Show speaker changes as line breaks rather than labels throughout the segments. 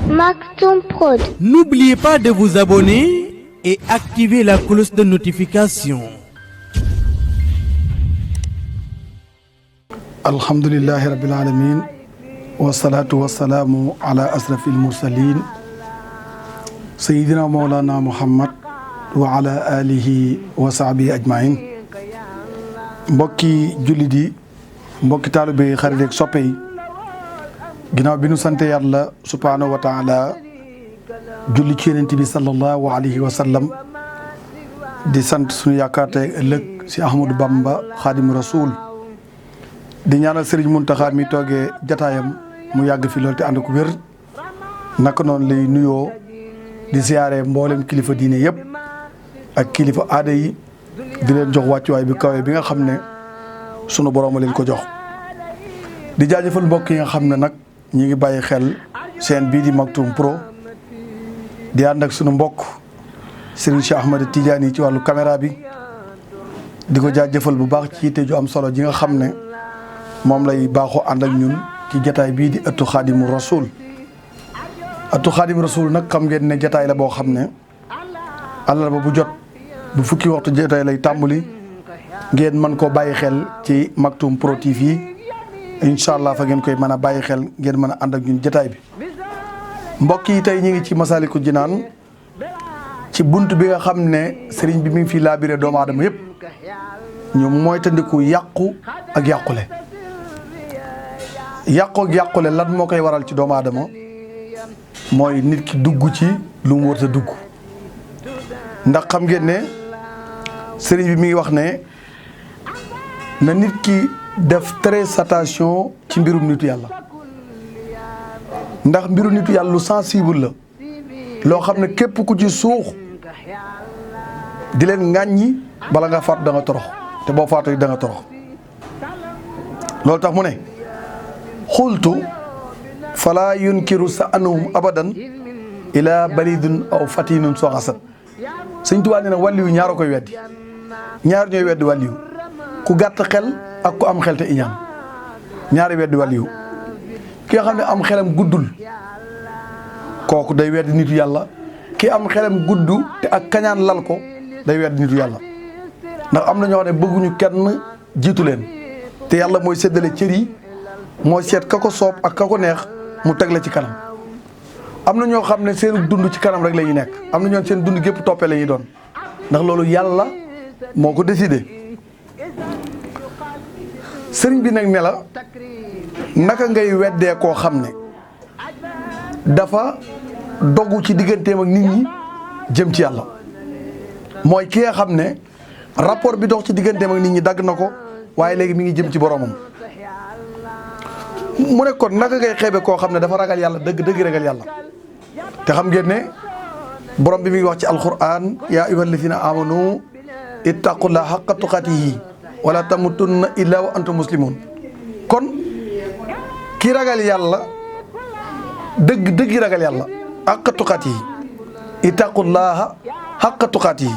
Maktoum Prod.
N'oubliez pas de vous abonner et activer la cloche de notification.
Alhamdulillahi rabbil alamin wassalatu wassalamu ala asrafil mursalin sayyidina mawlana Muhammad wa ala alihi wa sahbihi ajmain. Mbokki jullit yi, mbokki taalibe yi, xarit ak soppe yi, ginnaaw bi nu sante yàlla subhanahu wa taala julli ci yonent bi sallallahu alayhi wa sallam, di sant suñu yaakaar tey ëllëg si Ahmadou Bamba Xaadimu Rasuul, di ñaanal Serigne Mountakha mi toogee jataayam mu yàgg fi loolu te ànd ko wér. naka noonu lay nuyoo di siyaare mboolem kilifa diine yëpp ak kilifa aada yi, di leen jox wàccuwaay bi kawe bi nga xam ne sunu borom leen ko jox. di jaajëfal mbokk yi nga xam ne nag ñi ngi bàyyi xel chaîne bii di Maktoum Pro, di ànd ak sunu mbokk Serigne Cheikh Ahmed Tidiane ci wàllu caméra bi, di ko jaajëfal bu baax ci yitte ju am solo ji nga xam ne moom lay baaxoo ànd ak ñun ci jataay bii di ëttu Xaadimu Rasuul. ëttu Xaadimu Rasuul nag xam ngeen ne jataay la boo xam ne àllarba bu jot bu fukki waxtu jataay lay tàmbali, ngeen mën koo bàyyi xel ci Maktoum Pro TV. incha allah fa ngeen koy mën a bàyyi xel, ngeen mën a ànd ak ñun jataay bi. mbokk yi, tey ñu ngi ci Masaalikul Jinaan, ci bunt bi nga xam ne sëriñ bi mi ngi fi laabire doomu aadama yëpp ñu moytandiku yàqu ak yàqule. yàqu ak yàqule lan moo koy waral ci doomu aadama? mooy nit ki dugg ci lu mu war a dugg. ndax xam ngeen ne sëriñ bi mi ngi wax ne na nit ki def très attention ci mbirum nitu yàlla, ndax mbiru nitu yàlla lu sensible la, loo xam ne képp ku ci suux di leen ŋàññi bala nga faatu da nga torox, te boo faatu da nga torox. loolu tax mu ne xultu fala yunkiru sa anahum abadan ila baridun aw fatinun soxasat. Sëñ Tuubaa nee na wàlliyu ñaar a koy weddi, ñaar ñooy weddi wàlliyu: ku gàtt xel ak ku am xel te iñaan. ñaari weddi wàlliyu. ki nga xam ne am xelam guddul kooku day weddi nitu yàlla, ki am xelam gudd te ak kañaan lal ko day weddi nitu yàlla. ndax am na ñoo xam ne bëgguñu kenn jiitu leen, te yàlla mooy séddale cër yi, mooy seet ka ko soob ak ka ko neex mu teg la ci kanam. am na ñoo xam ne seen dund ci kanam rek la ñuy nekk, am na ñoo seen dund gépp toppee la ñuy doon, ndax loolu yàlla moo ko décidé. sëriñ bi nag ne la naka ngay weddee koo xam ne dafa dogu ci digganteem ak nit ñi jëm ci yàlla. mooy ki nga xam ne rapport bi dox ci digganteem ak nit ñi dagg na ko, waaye léegi mi ngi jëm ci boromam. mu ne kon naka ngay xeebe koo xam ne dafa ragal yàlla dëgg dëgg ragal yàlla. te xam ngeen ne borom bi mi ngi wax ci alquran: yaa ayyuhal lazina amanu ittaqullaha haqqa tuqatihi wala tamutunna illa wa antum muslimun. kon ki ragal yàlla dëgg dëgg ragal yàlla haqqa tuqatihi, ittaqullaha haqqa tuqatihi.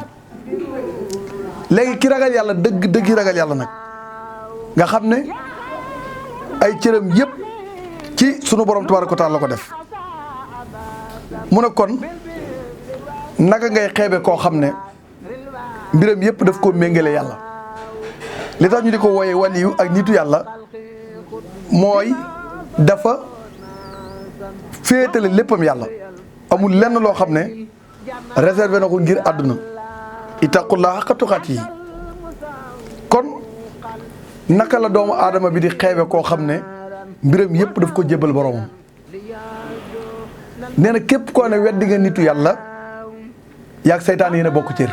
léegi ki ragal yàlla dëgg dëgg ragal yàlla nag nga xam ne ay cëram yëpp ci sunu borom tabaaraka wa taala la ko def. mu ne kon naka ngay xeebe koo xam ne mbiram yëpp daf koo méngale yàlla. li tax ñu di ko wooyee waliyu ak nitu yàlla mooy dafa féetale léppam yàlla, amul lenn loo xam ne réservé na ko ngir àdduna. ittaqullaha haqqa tuqaatihi. kon naka la doomu aadama bi di xeebe koo xam ne mbiram yëpp daf ko jébbal boromam. nee na képp koo ne weddi nga nitu yàlla yaag seytaane yéen a bokk cër,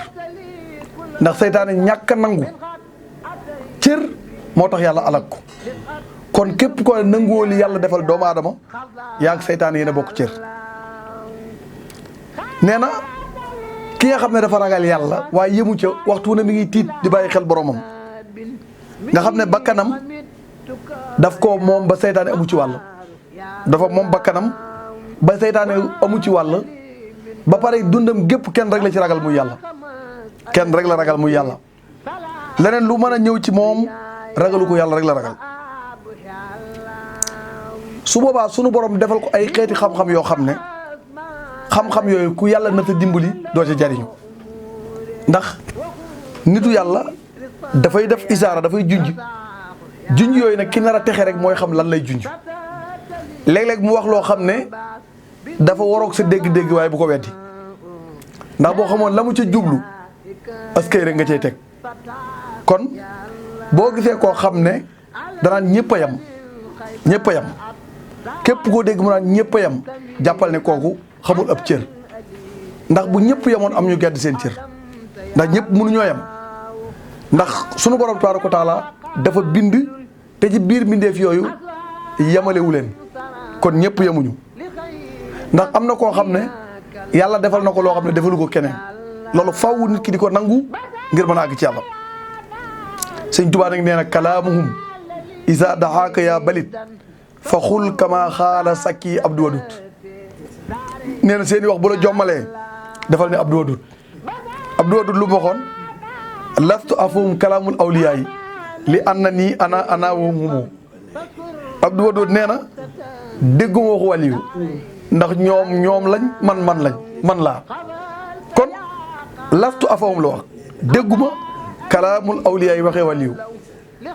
ndax seytaane ñàkk a nangu cër moo tax yàlla alak ko. kon képp koo ne nanguwoo li yàlla defal doomu aadama yaag seytaane yéen a bokk cër. nee na ki nga xam ne dafa ragal yàlla waaye yëmu ca, waxtu ne mi ngi tiit di bàyyi xel boromam, nga xam ne bakkanam daf ko moom ba seytaane amu ci wàll. dafa moom bakkanam ba seytaane amu ci wàll, ba pare dundam gépp kenn rek la ci ragal muy yàlla. kenn rek la ragal muy yàlla. leneen lu mën a ñëw ci moom ragalu ko, yàlla rek la ragal. su boobaa sunu borom defal ko ay xeeti xam-xam yoo xam ne xam-xam yooyu ku yàlla na ta dimbali doo ca jariñu ndax nitu yàlla dafay def isaara dafay junj yooyu nag ki nar a texe rek mooy xam lan lay junj léeg-léeg mu wax loo xam ne dafa waroog sa dégg-dégg waaye bu ko weddi ndax boo xamoon la mu ca jublu askay rek nga cay teg kon boo gisee koo xam ne danaan ñëpp a yem képp koo dégg mu naan ñëpp a yem jàppal ne kooku xamul ab cër ndax bu ñëpp yemoon am ñu gedd seen cër ndax ñëpp mënuñoo yem ndax sunu borom tabaaraka wa taala dafa bind te ci biir mbindeef yooyu yemalewu leen kon ñëpp yemuñu ndax am na koo xam ne yàlla defal na ko loo xam ne defalu ko keneen loolu faaw nit ki di ko nangu ngir mën a àgg ci yàlla sëñ Tuubaa nag nee na kalaamuhum isa daxaaka yaa balit fa xul kama xaala sakki abdu wadut nee na seeni wax bu la jommalee defal ne abdu wadut lu mu waxoon lastu afum kalaamul awliyaa yi li anna nii ana wahum humoo abdu wadut nee na dégguma waxu waliyu ndax ñoom lañ man laa kon lastu afahum la wax dégguma kalaamul awliyaa yi waxee waliyu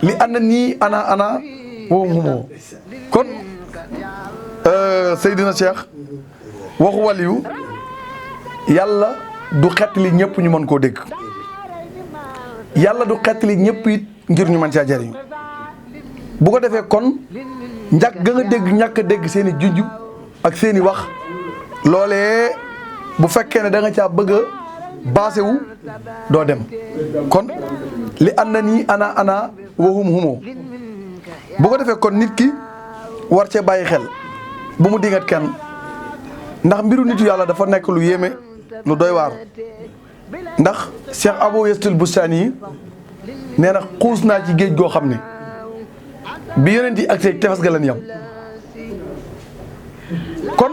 li ànd nii ana wahum humoo kon Seydina Cheikh waxu waliyu yàlla du xettali ñëpp ñu mën koo dégg yàlla du xettali ñëpp it ngir ñu mën caa jariñu bu ko defee kon njàkk ga nga dégg ñàkk a dégg seen i junj ak seen i wax loolee bu fekkee ne da nga caa bëgg a baase wu doo dem kon li ànd na nii ana wahum humoo bu ko defee kon nit ki war cee bàyyi xel bu mu dingat kenn ndax mbiru nitu yàlla dafa nekk lu yéeme lu doy waar ndax Cheikh Abou Yastul Bustani yi nee na xuus naa ci géej goo xam ne bi yonent yi ak tefes ga lan yam kon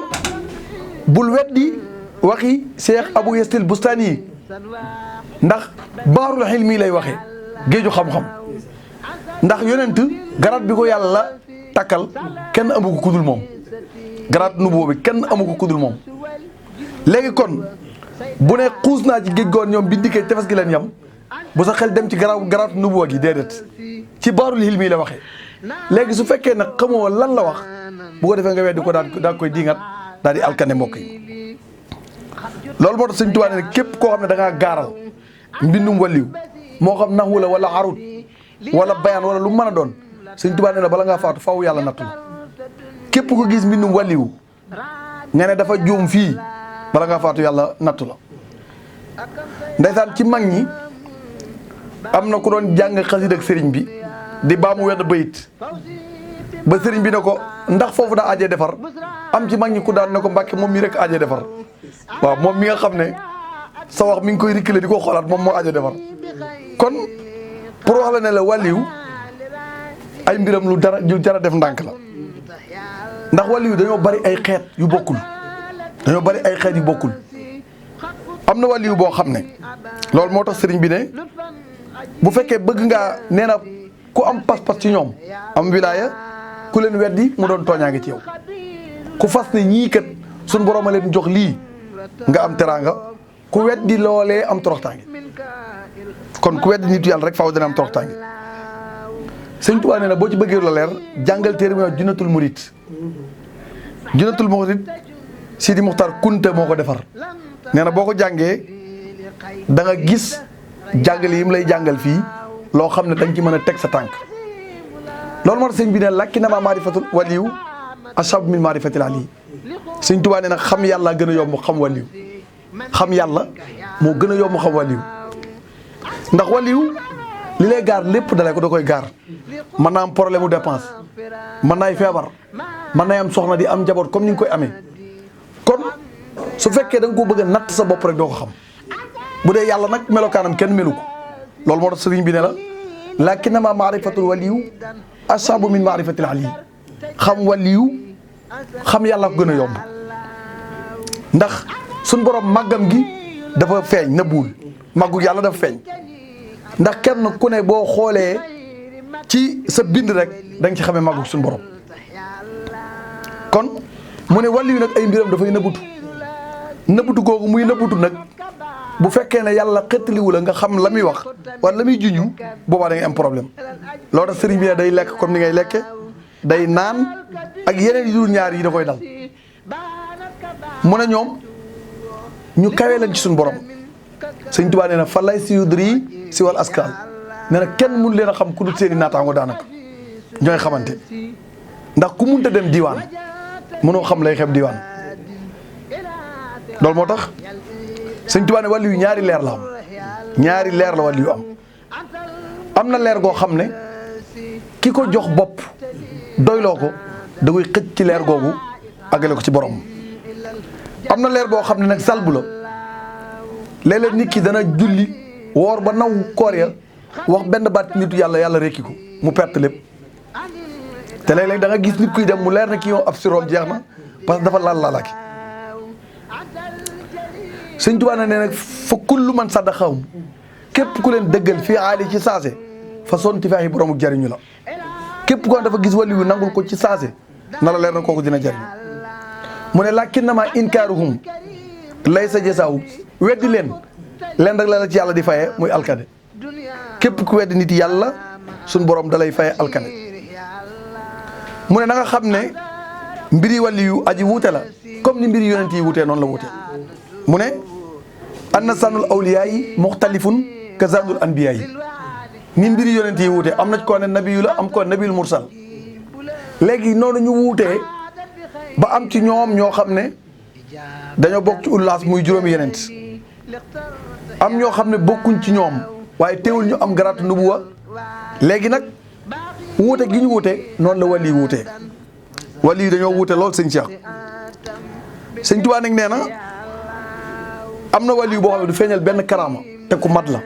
bul weddi waxi Cheikh Abou Yastul Bustani yi ndax baarul xilmi lay waxe géeju xam-xam ndax yonent garaat bi ko yàlla takkal kenn amu ko kudul moom garaat nu boobu kenn amu ko kudul moom léegi kon bu ne xuus naa ci géej goon ñoom bi dikkee tefes gi leen yam bu sa xel dem ci garaat nubuwa gi déedéet ci baarul xilmi la waxee léegi su fekkee nag xamoo lan la wax bu ko defee nga weddi ko daan koy diingat daal di alkane mbokk yi loolu moo tax Sëñ Tuubaa ne képp koo xam ne da ngaa gaaral mbindum waliw moo xam naxwu la wala arut wala bayaan wala lu mën a doon Sëñ Tuubaa ne bala ngaa faatu faw yàlla nattu la képp ko gis mbindum waliw nga ne dafa juum fii bala ngaa faatu yàlla nattu la ndeysaan ci mag ñi am na ku doon jàng xasida ak sëriñ bi di baamu wenn bayit ba sëriñ bi ne ko ndax foofu daa ajee defar am ci mag ñi ku daan ne ko Mbàkke moom mii rek ajee defar waaw moom mi nga xam ne sa wax mi ngi koy rikkile di ko xoolaat moom moo ajee defar kon pour wax la ne la wàlliw ay mbiram lu jara def ndànk la ndax wàlliw dañoo bari ay xeet yu bokkul am na wàlliw boo xam ne loolu moo tax sëriñ bi ne bu fekkee bëgg ngaa nee na ku am pas-pas ci ñoom am wilaaya ku leen weddi mu doon tooñaange ci yow ku fas ne ñii kat suñ borom a leen jox lii nga am teraanga ku weddi loolee am toroxtaange kon ku weddi nitu yàlla rek faaw dana am toroxtaange Sëñ Tuubaa nee na boo ci bëggee la leer jàngal téere bi Junatul Murid Sidi Muxtaar Kunta moo ko defar nee na boo ko jàngee da nga gis jàngale yi mu lay jàngal fii loo xam ne da nga ci mën a teg sa tànk loolu moo tax sëñ bi ne lakki na ma maarifatul waliyu ashab min maarifatil ali Sëñ Tuubaa nee na xam yàlla gën a yomb xam waliyu xam yàlla moo gën a yomb xam waliyu ndax waliyu li lay gaar lépp da koy gaar mën naa am problème mu dépense mën naay feebar mën naay am soxna di am njaboot comme ni nga koy amee kon su fekkee da nga ko bëgg a natt sa bopp rek doo ko xam bu dee yàlla nag melokaanam kenn melu ko loolu moo tax sëriñ bi ne la lakinnama maarifatul waliyu ashabu min maarifatil ali xam waliyu xam yàlla ko gën a yomb ndax suñ borom màggam gi dafa feeñ na buul màggu yàlla dafa feeñ ndax kenn ku ne boo xoolee ci sa bind rek da nga ci xamee màggu suñ borom kon mu ne waliyu nag ay mbiram dafay nëbbutu nëbbutu googu muy nëbbutu nag bu fekkee ne yàlla xettaliwu la nga xam la muy wax wala la muy juñu boobaa da ngay am problème loolu tax sëriñ bi ne day lekk comme ni ngay lekke day naan ak yeneen yu dul ñaar yi da koy dal mu ne ñoom ñu kawee leen ci suñu borom sëñ Tuubaa nee na fa lay si yudri si wal askal nee na kenn mun leen a xam ku dul seeni naataango daanaka ñooy xamante ndax ku munta dem diwaan mënoo xam lay xeeb diwaan loolu moo tax sëñ Tuubaa ne wàllu yu ñaari leer la am ñaari leer la wàllu yu am na leer goo xam ne ki ko jox bopp doyloo ko da koy xëcc ci leer googu àggale ko ci borom am na leer boo xam ne nag salbu la léeg-léeg nit ki dana julli woor ba naw koor ya wax benn baat nitu yàlla rekki ko mu perte lépp te léeg-léeg da nga gis nit kuy dem mu leer na kii ab siroom jeex na parce que dafa laalaaki sëñ Tuubaa nee nag fa kullu man saddaxahum képp ku leen dëggal fii aali ci saase fa son ti feexi boroomu jariñu la képp ko dafa gis wàllu yu nangul ko ci saase na la leer na kooku dina jariñu mu ne lakinnama inkaaruhum laysa jasaaw weddi leen rek la ci yàlla di faye muy alkade képp ku weddi nit yàlla suñ borom dalay faye alkade mu ne na nga xam ne mbiri wàllu yu aji wuute la comme ni mbiri yonent yi wuutee noonu la wuute mu ne anna sanul awliyaa yi muxtalifun ka zanul anbiyaa yi ni mbiri yonent yi wuute am na ko ne nabiyu la am ko nabiyul mursal léegi noonu ñu wuutee ba am ci ñoom ñoo xam ne dañoo bokk ci ullaas muy juróomi yonent am ñoo xam ne bokkuñ ci ñoom waaye teewul ñu am garaatu nubuwa léegi nag wuute gi ñu wuute noonu la wàlli wuutee wàlli yi dañoo wuute lool sëñ Cheikh sëñ Tuubaa nag nee na am na wàlli boo xam ne du feeñal benn karaama te ku mat la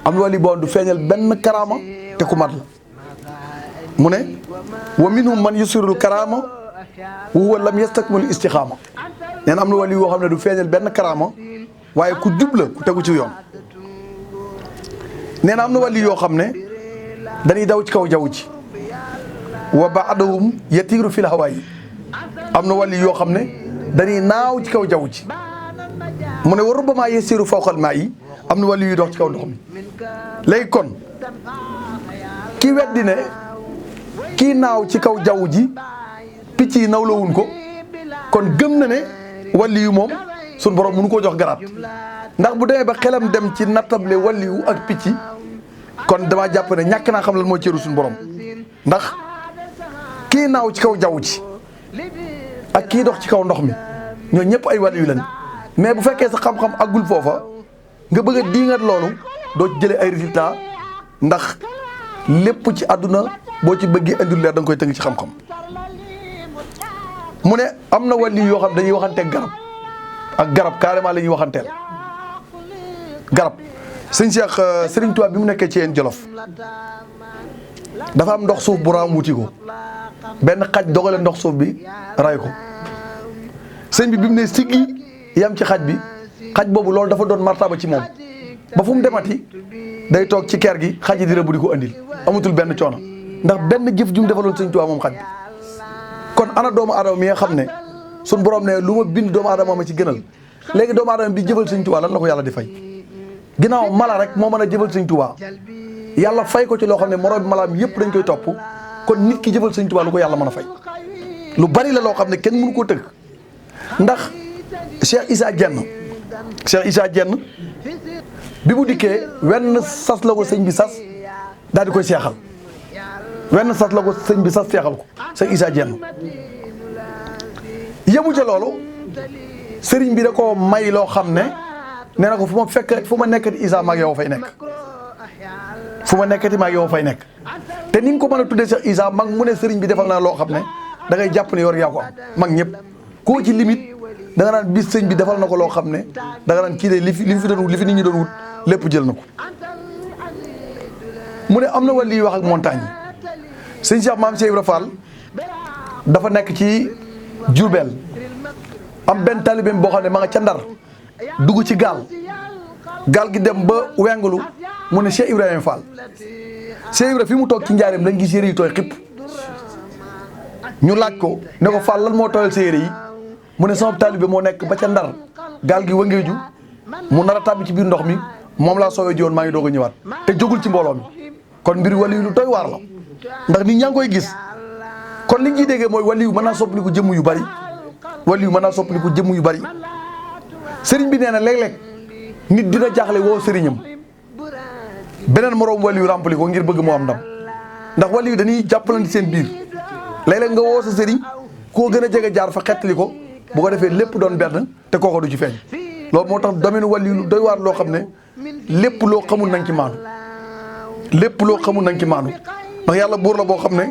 am na wàlli boo xam ne du feeñal benn karaama te ku mat la mu ne wa minhum man yusirul karaama wa huwa lam yastakmil istixaama nee na am na wàlli boo xam ne du feeñal benn karaama waaye ku jub la ku tegu ci yoon nee na am na wàlli yoo xam ne dañuy daw ci kaw jaww ji wa ba'dahum yatiiru fil hawaa yi am na wàlli yoo xam ne dañuy naaw ci kaw jaww ji mu ne wa rubbama yasiiru fawqal maa yi am na wàlli yuy dox ci kaw ndox mi léegi kon ki weddi ne kii naaw ci kaw jaww ji picc yi naw la wuñ ko kon gëm na ne wàlli yu moom suñ borom mënu koo jox garaat ndax bu demee ba xelam dem ci nattable wàlli yu ak picc kon dama jàpp ne ñàkk naa xam lan mooy cëru suñu borom ndax kii naaw ci kaw jaww ji ak kii dox ci kaw ndox mi ñoo ñëpp ay wàlli yu lañ mais bu fekkee sa xam-xam àggul foofa nga bëgg a diingat loolu doo ci jëlee ay résultats ndax lépp ci àdduna boo ci bëggee indi leer da nga koy tënk ci xam-xam mu ne am na wàlli yoo xam dañuy waxanteeg garab ak garab carrément la ñuy waxanteel garab sëñ Cheikh Serigne Touba bi mu nekkee ci yéen Jolof dafa am ndox suuf bu raam wuti ko benn xaj dogale ndox suuf bi ray ko sëñ bi mu ne siggi yam ci xaj bi xaj boobu loolu dafa doon martaba ci moom ba fu mu demati day toog ci ker gi xaj yi di rëbb di ko andil amatul benn coono ndax benn jëf ju mu defaloon sëñ Tuubaa moom xaj bi kon ana doomu aadama mi nga xam ne suñ borom ne lu ma bind doomu aadama ma ci gënal léegi doomu aadama bi jëfal sëñ Tuubaa lan la ko yàlla di fay ginnaaw mala rek moo mën a jëfal sëñ Tuubaa yàlla fay ko ci loo xam ne moroom malaam yëpp dañ koy topp kon nit ki jëfal sëñ Tuubaa lu ko yàlla mën a fay lu bari la loo xam ne kenn mënu koo tëgg ndax Cheikh Issa Diène bi mu dikkee wenn sas la ko sëñ bi sas daal di koy seexal wenn sas la ko sëñ bi sas seexal ko Cheikh Issa Diène yemu ca loolu sëriñ bi da ko may loo xam ne nee na ko fu ma nekkati Issa maag yow fay nekk fu ma nekkati maag yow fay nekk te ni nga ko mën a tuddee Cheikh Issa mag mu ne sëriñ bi defal naa loo xam ne da ngay jàpp ne yor yaa ko am mag ñëpp koo ci limite da nga naan bis sëñ bi defal na ko loo xam ne da nga naan kii de li fi doon wut li fi nit ñi doon wut lépp jël na ko mu ne am na wàllu yi wax ak montagne yi sëñ Cheikh Maam Cheikh Ibra Fall dafa nekk ci Diourbel am benn taalibeem boo xam ne ma nga ca Ndar dugg ci gaal gi dem ba wengulu mu ne Cheikh Ibrahima Fall Cheikh Ibrahima fi mu toog ci njaareem lañ gis yére yi tooy xipp ñu laaj ko ne ko Fall lan moo tooyal sa yére yi mu ne sama taalibe moo nekk ba ca Ndar gaal gi wëngeeju mu nar a tàbbi ci biir ndox mi moom laa soowee ji woon maa ngi doog a ñëwaat te jógul ci mbooloo mi kon mbir waliyu lu doy waar la ndax nit ñaa ngi koy gis kon li ñu ciy déggee mooy waliyu mën naa soppaliku jëmm yu bari waliyu mën naa soppaliku jëmm yu bari sëriñ bi nee na léeg-léeg nit dina jaaxle woo sëriñam beneen moroom waliyu rempli ko ngir bëgg moo am ndam ndax waliyu dañuy jàppalante seen biir léeg-léeg nga woo sa sëriñ koo gën a jege jaar fa xettali ko bu ko defee lépp doon benn te kooka du ci feeñ loolu moo tax domaine waliyu lu doy waar loo xam ne lépp loo xamul nañ ci maandu lépp loo xamul nañ ci maandu ndax yàlla buur la boo xam ne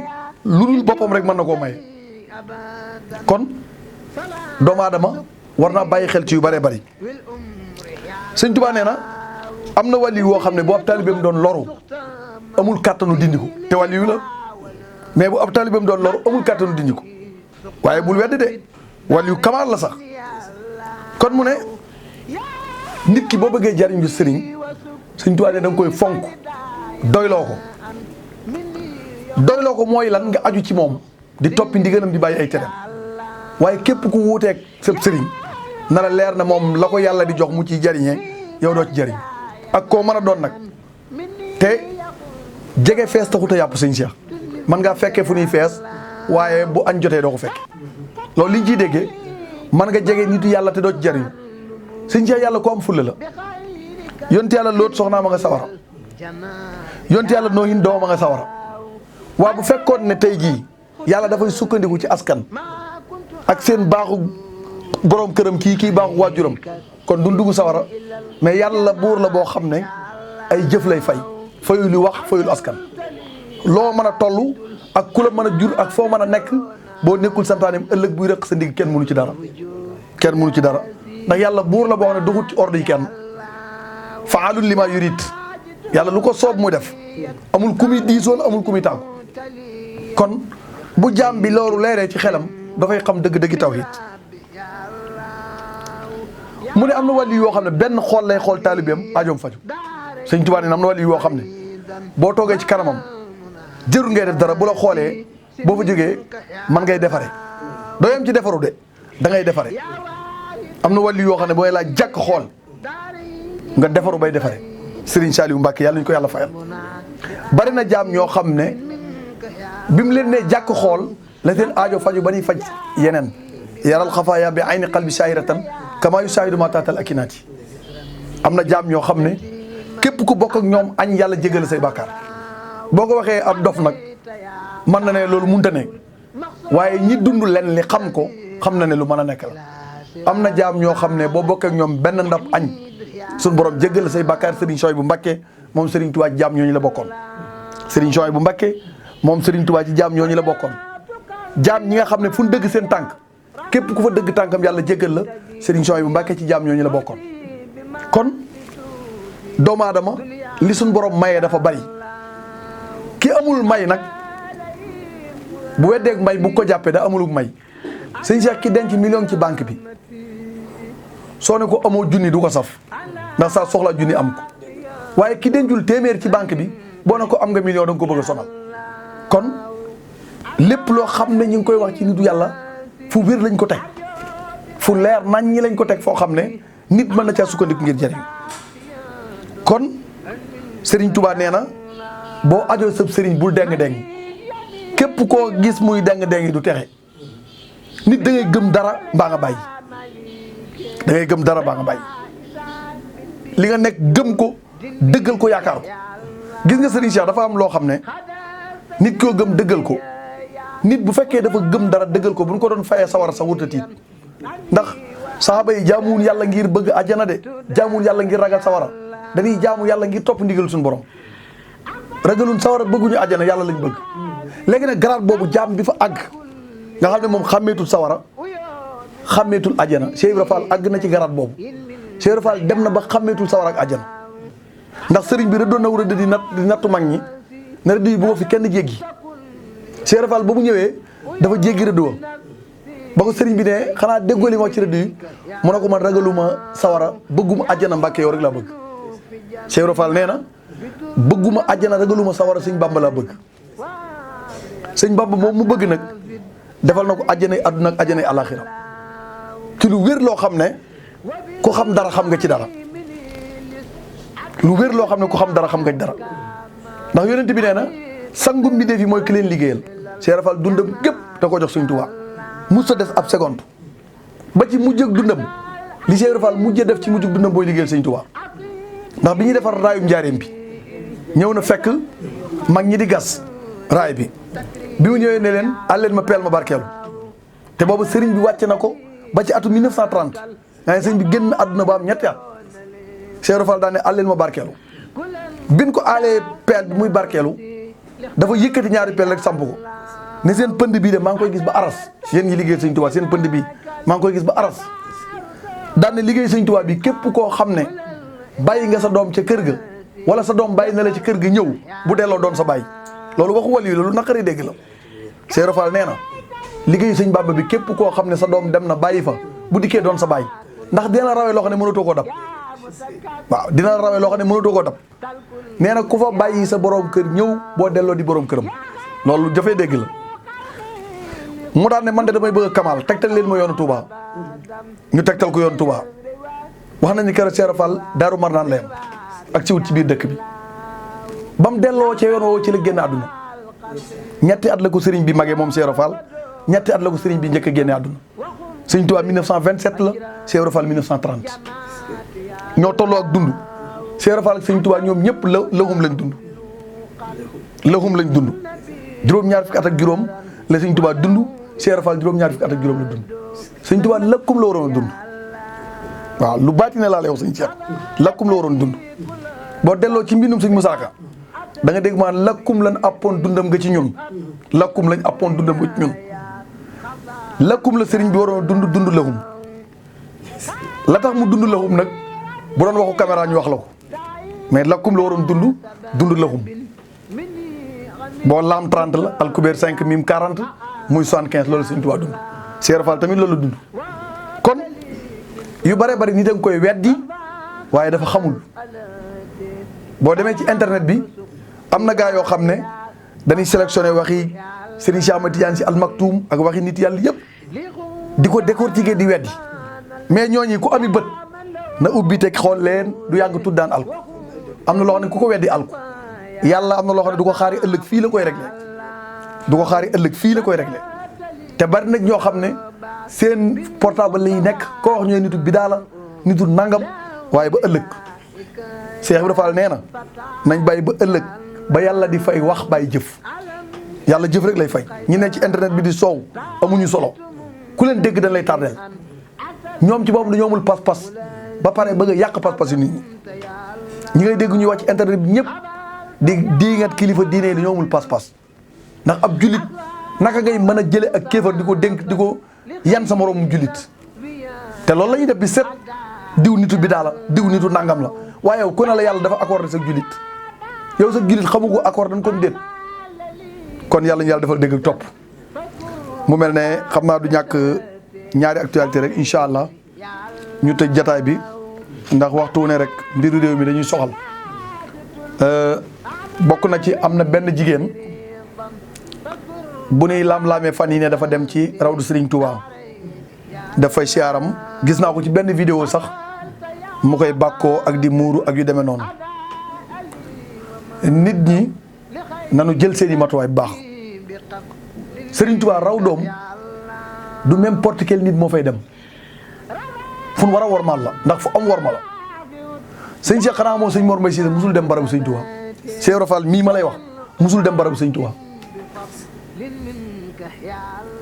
lu dul boppam rek mën na koo maye kon doomu aadama war naa bàyyi xel ci yu bëree bëri sëñ Tuubaa nee na am na waliyu woo xam ne bu ab taalibeem doon loru amul kàttanu dindi ko te waliyu la mais bu ab taalibeem doon loru amul kàttanu dindi ko waaye bul wedd de waliyu kamaal la sax kon mu ne nit ki boo bëggee jariñu sëriñ sëñ Tuubaa ne da nga koy fonk doyloo ko mooy lan nga aju ci moom di toppi ndigalam di bàyyi ay tereem waaye képp ku wuuteeg sëb sëriñ na la leer na moom la ko yàlla di jox mu ciy jariñee yow doo ci jariñ ak koo mën a doon nag te jege fees taxut a yàpp sëñ Cheikh man ngaa fekkee fu ñuy fees waaye bu añ jotee doo ko fekke loolu liñ ciy déggee man nga jege nitu yàlla te doo ci jariñ sëñ Cheikh yàlla ko am fulla la yonent yàlla Lóot soxnaa ma nga sawara yonent yàlla Noohin dooma nga sawara waa bu fekkoon ne tey jii yàlla dafay sukkandiku ci askan ak seen baaxu borom këram kii baaxu waajuram kon du dugg sawara mais yàlla buur la boo xam ne ay jëf lay fayul wax fayul askan loo mën a toll ak ku la mën a jur ak foo mën a nekk boo nekkul santaaneem ëllëg buy rëq sa ndig kenn mënu ci dara ndax yàlla buur la boo xam ne duxut ci ordre yi kenn faalul li ma yurit yàlla lu ko soob muy def amul ku muy diisoon amul ku muy tàggu kon bu jaam bi loolu leeree ci xelam dafay xam dëgg-dëgg tawhid mu ne am na wàllu yoo xam ne benn xool lay xool taalibeem ajoom faju sëñ Tuubaa ne am na wàllu yoo xam ne boo toogee ci kanamam jërul ngay def dara bu la xoolee boo fa jógee man ngay defare doo yem ci defaru de da ngay defare am na wàllu yoo xam ne booy laa jàkk xool nga defaru bay defare Serigne Saliou Mbacke yàlla ñu ko yàlla fayal bari na jaam ñoo xam ne bi mu leen ne jàkk xool la seen aajo faju ba ñuy faj yeneen yaral xafaaya bi ayni qalbi shahiratan kama yusaahidu ma taatal akinaati am na jaam ñoo xam ne képp ku bokk ak ñoom añ yàlla jégal say bàkkaar boo ko waxee ab dof nag mën na ne loolu munta ne waaye ñi dund len li xam ko xam na ne lu mën a nekk la am na jaam ñoo xam ne boo bokk ak ñoom benn ndab añ suñu borom jégal say bàkkaar Serigne Souhaïbou Mbacké moom Serigne Touba ci jaam ñooñu la bokkoon Serigne Souhaïbou Mbacké moom Serigne Touba ci jaam ñooñu la bokkoon jaam ñi nga xam ne fu ñu dëgg seen tànk képp ku fa dëgg tànkam yàlla jégal la Serigne Souhaïbou Mbacké ci jaam ñooñu la bokkoon kon doomu aadama li suñ borom mayee dafa bari ki amul may nag bu weddeeg may bu ko jàppee da amulug may sëñ Cheikh ki denc million ci banque bi soo ne ko amoo junni du ko saf ndax saa soxla junni am ko waaye ki dencul téeméer ci banque bi boo ne ko am nga million da nga ko bëgg a sonal kon lépp loo xam ne ñu ngi koy wax ci nitu yàlla fu wér lañ ko teg fu leer nañ ñi lañ ko teg foo xam ne nit mën na caa sukkandiku ngir jëriñ kon Serigne Touba nee na boo ajoo sëb Serigne bul deng-deng képp koo gis muy deng-deng du texe nit da ngay gëm dara mbaa nga bàyyi da ngay gëm dara mbaa nga bàyyi li nga nekk gëm ko dëggal ko yaakaar ko gis nga Serigne Cheikh dafa am loo xam ne nit koo gëm dëggal ko nit bu fekkee dafa gëm dara dëggal ko bu ñu ko doon fayee sawara sa wurta tiit ndax saxaaba yi jaamuwul yàlla ngir bëgg àjjana de jaamuwul yàlla ngir ragal sawara dañuy jaamu yàlla ngir topp ndigal suñu borom ragalun sawara bëgguñu àjjana yàlla lañ bëgg léegi nag garaat boobu jaam bi fa àgg nga xam ne moom xàmmeetul sawara xàmmeetul àjjana Cheikh Ibra Fall àgg na ci garaat boobu Cheikh Ibra Fall dem na ba xàmmeetul sawara ak àjjana ndax sëriñ bi rëddoon na war a di nattu mag ñi ne rëdd yi bu fi kenn jéggi Cheikh Ibra Fall ba mu ñëwee dafa jéggi rëdd wa ba ko sëriñ bi ne xanaa déggoo li ma wax ci rëdd yi mu ne ko man ragaluma sawara bëgguma àjjana Mbàkke yow rek laa bëgg Cheikh Ibra Fall nee na bëgguma àjjana ragaluma sawara sëñ Bamba laa bëgg sëñ Bamba moom mu bëgg nag defal na ko àjjanay àdduna ak àjjanay àlaxira ci lu wér loo xam ne ku xam dara xam nga ci dara lu wér loo xam ne ku xam dara xam nga ci dara ndax yonent bi nee na sangum bi def yi mooy ki leen liggéeyal Cheikh Ibra Fall dundam gépp da ko jox Sëñ Tuubaa mus a des ab seconde ba ci mujj ak dundam li Cheikh Ibra Fall mujj def ci mujj ak dundam booy liggéeyal Sëñ Tuubaa ndax bi ñuy defar raayum njaareem bi ñëw na fekk mag ñi di gas raay bi mu ñëwee ne leen àlleen ma peel ma barkeelu te boobu sëriñ bi wàcce na ko ba ci atum 1930 nga ne sëriñ bi génn àdduna ba am ñetti at Cheikh Ibra Fall daa ne àlleen ma barkeelu bin ko aalee peel bi muy barkeelu dafa yëkkati ñaari peel rek samp ko ne seen pënd bii de maa ngi koy gis ba aras yéen ñi liggéey Sëñ Tuubaa seen pënd bii maa ngi koy gis ba aras daan ne liggéey Sëñ Tuubaa bi képp koo xam ne bàyyi nga sa doom ca kër ga wala sa doom bàyyi na la ci kër ga ñëw bu delloo doon sa bàyyi loolu waxu wali la lu naqari dégg la Cheikh Ibra Fall nee na liggéey Sëñ Bàmba bi képp koo xam ne sa doom dem na bàyyi fa bu dikkee doon sa bàyyi ndax dina la rawee loo xam ne mënatoo koo dab waaw dina la rawee loo xam ne mënatoo koo dab nee na ku fa bàyyi sa borom kër ñëw boo delloo di borom këram loolu jafee dégg la mu daan ne man de damay bëgg a Kamal tegtal leen ma yoonu Touba ñu tegtal ko yoonu Touba wax nañu keroog Cheikh Ibra Fall Daaru Marnaan la yam ak ci wut ci biir dëkk bi ba mu delloo ca yoon woowu ci la génn àdduna ñetti at la ko sëriñ bi magee moom Cheikh Ibra Fall ñetti at la ko sëriñ bi njëkk a génne àdduna Sëriñ Touba 1927 la Cheikh Ibra Fall 1930 ñoo tolloo ak dund Cheikh Ibra Fall ak Sëriñ Touba ñoom ñëpp lëxum lañ dund juróom-ñaar fukki at ak juróom la Sëriñ Touba dund Cheikh Ibra Fall juróom-ñaar fukki at ak juróom la dund Sëriñ Touba lakkum la waroon a dund waaw lu baati ne laa lay wax sëñ Cheikh lakkum la waroon dund boo delloo ci mbindum sëñ Musaa Ka da nga dégg maa lakkum lañ appoon dundam nga ci ñun lakkum lañ appoon dundam nga ci ñun lakkum la sëriñ bi waroon a dund laxum la tax mu dund laxum nag bu doon waxu caméra ñu wax la ko mais lakkum la waroon dund laxum boo laam 30 la alkubeer 5 mim 40 muy 75 loolu Sëñ Tuubaa dund Cheikh Ibra Fall tamit loolu dund kon yu bare bari nit a ngi koy weddi waaye dafa xamul boo demee ci internet bi am na gaa yoo xam ne dañuy sélectionné waxi Serigne Cheikh Ahmed Tidiane Sy Al Maktoum ak waxi nit yàlla yëpp di ko décortiquer di weddi mais ñooñi ku ami bët na ubbi teg xool leen du yàgg tuddaan alku am na loo xam ne ku ko weddi alku yàlla am na loo xam ne du ko xaari ëllëg fii la koy réglé te bari nag ñoo xam ne seen portable lay nekk koo wax ñooy nitu bidaa la nitu nangam waaye ba ëllëg Cheikh Ibra Fall nee na nañ bàyyi ba ëllëg ba yàlla di fay wax bàyyi jëf yàlla jëf rek lay fay ñi ne ci internet bi di soow amuñu solo ku leen dégg dañ lay tardeel ñoom ci boobu dañoo amul pas-pas ba pare bëgg a yàq pas-pas yu nit ñi ngay dégg ñuy wax ci internet bi ñëpp di diingat kilifa diine yi dañoo amul pas-pas ndax ab jullit naka ngay mën a jële ak kéefar di ko dénk di ko yan sa moroom mu jullit te loolu la ñuy def bi set diw nitu bidaa la diw nitu nangam la waaye yow ku ne la yàlla dafa accordé sa jullit yow sa jullit xamu ko accordé dañ ko déet kon yàlla ñu yàlla defal dégg ak topp mu mel ne xam naa du ñàkk ñaari actualité rek incha allah ñu tëj jataay bi ndax waxtu wu ne rek mbiru réew mi dañuy soxal bokk na ci am na benn jigéen bu nuy laam-laamee fan yi ne dafa dem ci rawdu Serigne Touba dafay siyaaram gis naa ko ci benn vidéo sax mu koy bàkkoo ak di muuru ak yu demee noonu nit ñi nanu jël seeni matuwaay bu baax Serigne Touba raw doom du n'importe quel nit moo fay dem fu nu war a wormaal la ndax fu am worma la sëñ Cheikh xanaa moom sëñ Mor Mbaye Cissé musul dem barabu Sëñ Touba Cheikh Ibra Fall mii ma lay wax musul dem barabu Sëñ Touba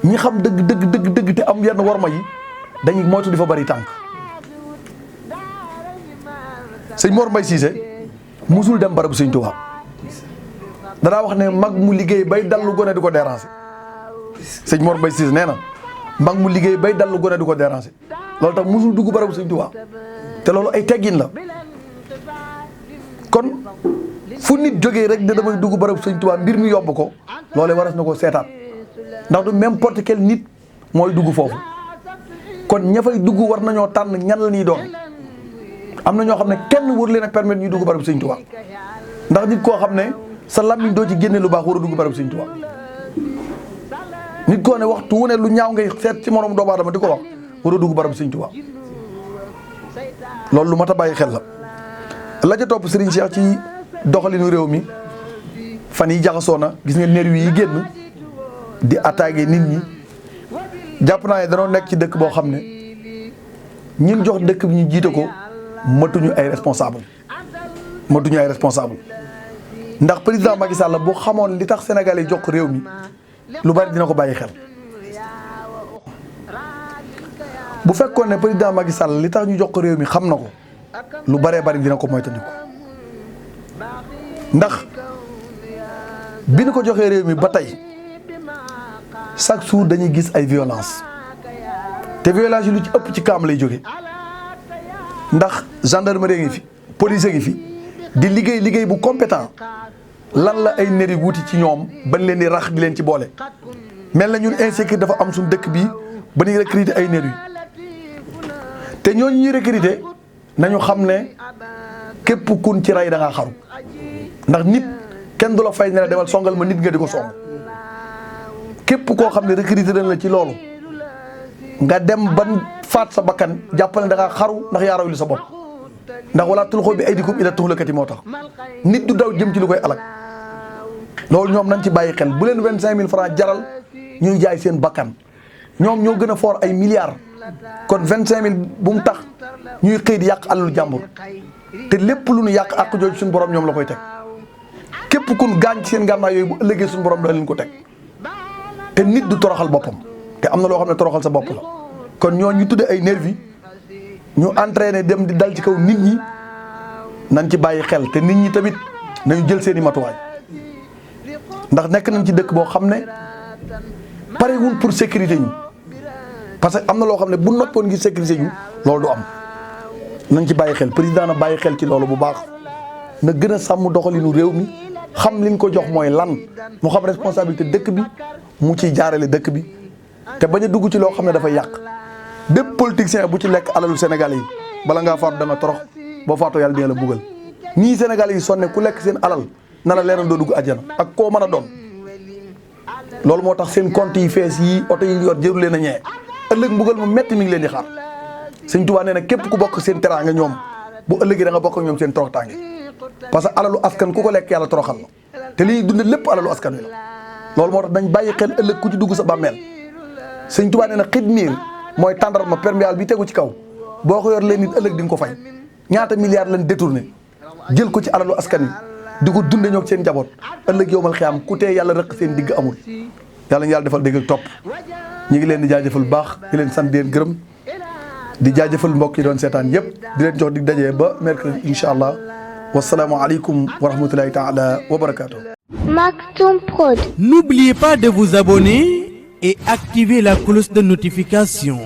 ñi xam dëgg te am yenn worma yi dañuy moytu di fa bari tànk sëñ Mor Mbaye Cissé musul dem barabu Sëñ Touba danaa wax ne mag mu liggéey bay dallu gone di ko déranger sëñ Mor Mbaye Cissé nee na mag mu liggéey bay dallu gone di ko déranger loolu tax musul dugg barabu Sëñ Touba te loolu ay teggin la kon fu nit jógee rek ne damay dugg barabu Sëñ Touba mbir mi yomb ko loolee waras na ko seetaat ndax du n'importe quel nit mooy dugg foofu kon ña fay dugg war nañoo tànn ñan la ñuy doon am na ñoo xam ne kenn wër leen a permettre ñuy dugg barabu Sëñ Touba ndax nit koo xam ne sa làmmiñ doo ci génne lu baax war a dugg barabu Sëñ Touba nit koo ne waxtu wu ne lu ñaaw ngay seet ci moroom doomu aadama di ko wax waroo dugg barab Sëriñ Tuubaa loolu lu mat a bàyyi xel la ca topp Serigne Cheikh ci doxalinu réew mi fan yi jaxasoo na gis nga nervi yi génn di attaqué nit ñi jàpp naa ne danoo nekk ci dëkk boo xam ne ñin jox dëkk bi ñu jiite ko matuñu ay responsable ndax président Macky Sall bu xamoon li tax Sénégal yi jox ko réew mi lu bari dina ko bàyyi xel bu fekkoon ne président Macky Sall li tax ñu jox ko réew mi xam na ko lu baree bari dina ko moytandiku ndax bi ñu ko joxee réew mi ba tey chaque jour dañuy gis ay violence te violence yi lu ci ëpp ci kaam lay jóge ndax gendarmerie ngi fi police ngi fi di liggéey bu compétent lan la ay neri wuti ci ñoom bañ leen di rax di leen ci boole mel na ñun insécurité dafa am suñu dëkk bi ba ñuy recruter ay neri te ñooñu ñuy recruter nañu xam ne képp kun ci rey da ngaa xaru ndax nit kenn du la fay ne la demal songal ma nit nga di ko song képp koo xam ne recruter dañ la ci loolu nga dem ban faat sa bakkan jàppale ne da ngaa xaru ndax yaa raw li sa bopp ndax wala tulxoo bi aydikum ila tuhlakati moo tax nit du daw jëm ci lu koy alak loolu ñoom nañ ci bàyyi xel bu leen 25000 francs jaral ñuy jaay seen bakkan ñoom ñoo gën a foor ay milliards kon 25000 bu mu tax ñuy xëy di yàq alalu jàmbur te lépp lu ñu yàq àq jooju suñu borom ñoom la koy teg képp kun gaañ ci seen gànnaay yooyu bu ëllëgee suñu borom da leen ko teg te nit du toroxal boppam te am na loo xam ne toroxal sa bopp la kon ñoo ñu tudde ay nervi ñu entraîné dem di dal ci kaw nit ñi nañ ci bàyyi xel te nit ñi tamit nañu jël seeni matuwaay ndax nekk nañ ci dëkk boo xam ne parewul pour sécurité ñu parce que am na loo xam ne bu noppoon ngir sécurité ñu loolu du am nañ ci bàyyi xel président na bàyyi xel ci loolu bu baax na gën a sàmm doxalinu réew mi xam liñ ko jox mooy lan mu xam responsabilité dëkk bi mu ciy jaarale dëkk bi te bañ a dugg ci loo xam ne dafay yàq bépp politicien bu ci lekk alalu Sénégal yi bala ngaa faatu da nga torox boo faatoo yàlla dina la buggal nii Sénégal yi sonne ku lekk seen alal na la leeral doo dugg àjjana ak koo mën a doon loolu moo tax seen compte yi fees yi oto yi yor jëru leen a ñee ëllëg mbugal mu metti mi ngi leen di xaar Sëñ Tuubaa nee na képp ku bokk seen teraanga ñoom bu ëllëgee da nga bokk ak ñoom seen toroxtaange parce que alalu askan ku ko lekk yàlla toroxal la te li ñuy dund lépp alalu askan wi la loolu moo tax dañ bàyyi xel ëllëg ku ci dugg sa bàmmeel Sëñ Tuubaa nee na xidmiir mooy tàndarma perméable bi tegu ci kaw boo ko yor leen nit ëllëg di nga ko fay ñaata milliards lañ détourné jël ko ci alalu askan wi di ko dunde ñoo seen njaboot ëllëg yowmal xiyaam ku tee yàlla rëq seen digg amul yàlla ñu yàlla defal dégg ak topp ñu ngi leen di jaajëfal baax di leen sant di leen gërëm di jaajëfal mbokk yi doon seetaan yëpp di leen jox di dajee ba mercredi incha allah wasalaamu aleykum wa rahmatulahi taala wa barakatuh.
Maktoum Prod.
N'oubliez pas de vous abonner et activer la cloche de notification.